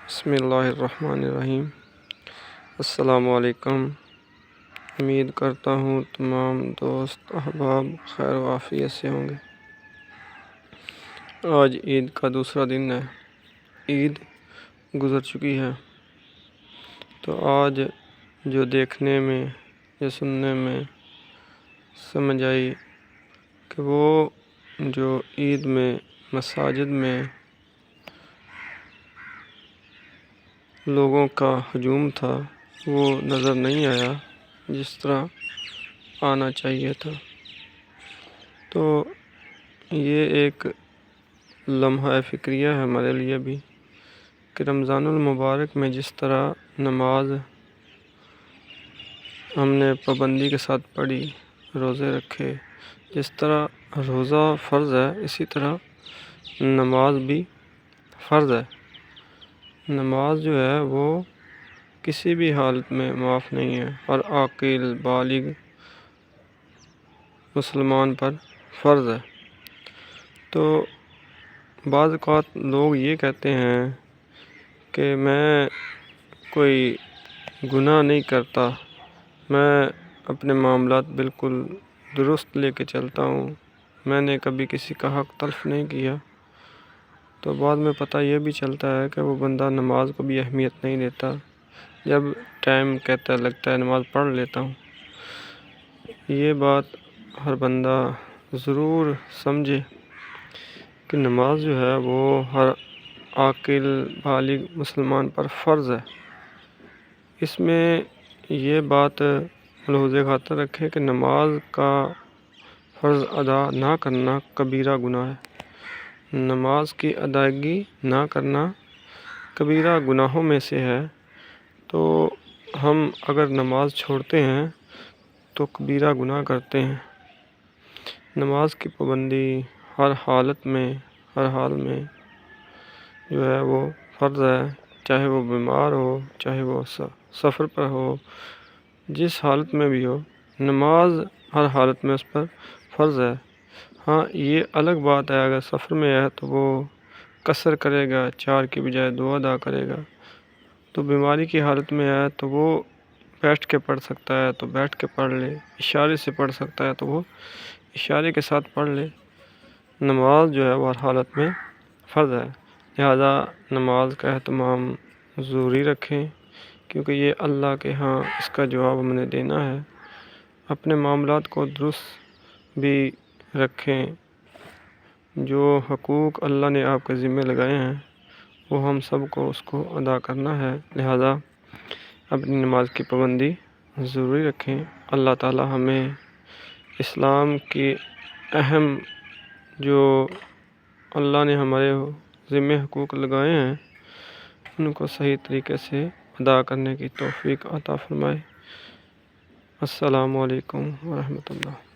بسم اللہ الرحمن الرحیم۔ السلام علیکم۔ امید کرتا ہوں تمام دوست احباب خیر و عافیت سے ہوں گے۔ آج عید کا دوسرا دن ہے، عید گزر چکی ہے، تو آج جو دیکھنے میں یا سننے میں سمجھ آئی کہ وہ جو عید میں مساجد میں لوگوں کا ہجوم تھا وہ نظر نہیں آیا جس طرح آنا چاہیے تھا۔ تو یہ ایک لمحہ فکریہ ہے ہمارے لیے بھی کہ رمضان المبارک میں جس طرح نماز ہم نے پابندی کے ساتھ پڑھی، روزے رکھے، جس طرح روزہ فرض ہے اسی طرح نماز بھی فرض ہے۔ نماز جو ہے وہ کسی بھی حالت میں معاف نہیں ہے، ہر عاقل بالغ مسلمان پر فرض ہے۔ تو بعض اوقات لوگ یہ کہتے ہیں کہ میں کوئی گناہ نہیں کرتا، میں اپنے معاملات بالکل درست لے کے چلتا ہوں، میں نے کبھی کسی کا حق تلف نہیں کیا۔ تو بعد میں پتہ یہ بھی چلتا ہے کہ وہ بندہ نماز کو بھی اہمیت نہیں دیتا، جب ٹائم کہتا لگتا ہے نماز پڑھ لیتا ہوں۔ یہ بات ہر بندہ ضرور سمجھے کہ نماز جو ہے وہ ہر عاقل بالغ مسلمان پر فرض ہے۔ اس میں یہ بات ملحوظ خاطر رکھے کہ نماز کا فرض ادا نہ کرنا کبیرہ گناہ ہے۔ نماز کی ادائیگی نہ کرنا کبیرہ گناہوں میں سے ہے۔ تو ہم اگر نماز چھوڑتے ہیں تو کبیرہ گناہ کرتے ہیں۔ نماز کی پابندی ہر حالت میں، ہر حال میں جو ہے وہ فرض ہے، چاہے وہ بیمار ہو، چاہے وہ سفر پر ہو، جس حالت میں بھی ہو، نماز ہر حالت میں اس پر فرض ہے۔ ہاں یہ الگ بات ہے اگر سفر میں ہے تو وہ قصر کرے گا، 4 کی بجائے 2 ادا کرے گا۔ تو بیماری کی حالت میں ہے تو وہ بیٹھ کے پڑھ سکتا ہے تو بیٹھ کے پڑھ لے، اشارے سے پڑھ سکتا ہے تو وہ اشارے کے ساتھ پڑھ لے۔ نماز جو ہے وہ ہر حالت میں فرض ہے، لہذا نماز کا اہتمام ضروری رکھیں، کیونکہ یہ اللہ کے ہاں اس کا جواب ہم نے دینا ہے۔ اپنے معاملات کو درست بھی رکھیں، جو حقوق اللہ نے آپ کے ذمہ لگائے ہیں وہ ہم سب کو اس کو ادا کرنا ہے، لہذا اپنی نماز کی پابندی ضروری رکھیں۔ اللہ تعالی ہمیں اسلام کی اہم جو اللہ نے ہمارے ذمہ حقوق لگائے ہیں ان کو صحیح طریقے سے ادا کرنے کی توفیق عطا فرمائے۔ السلام علیکم ورحمۃ اللہ۔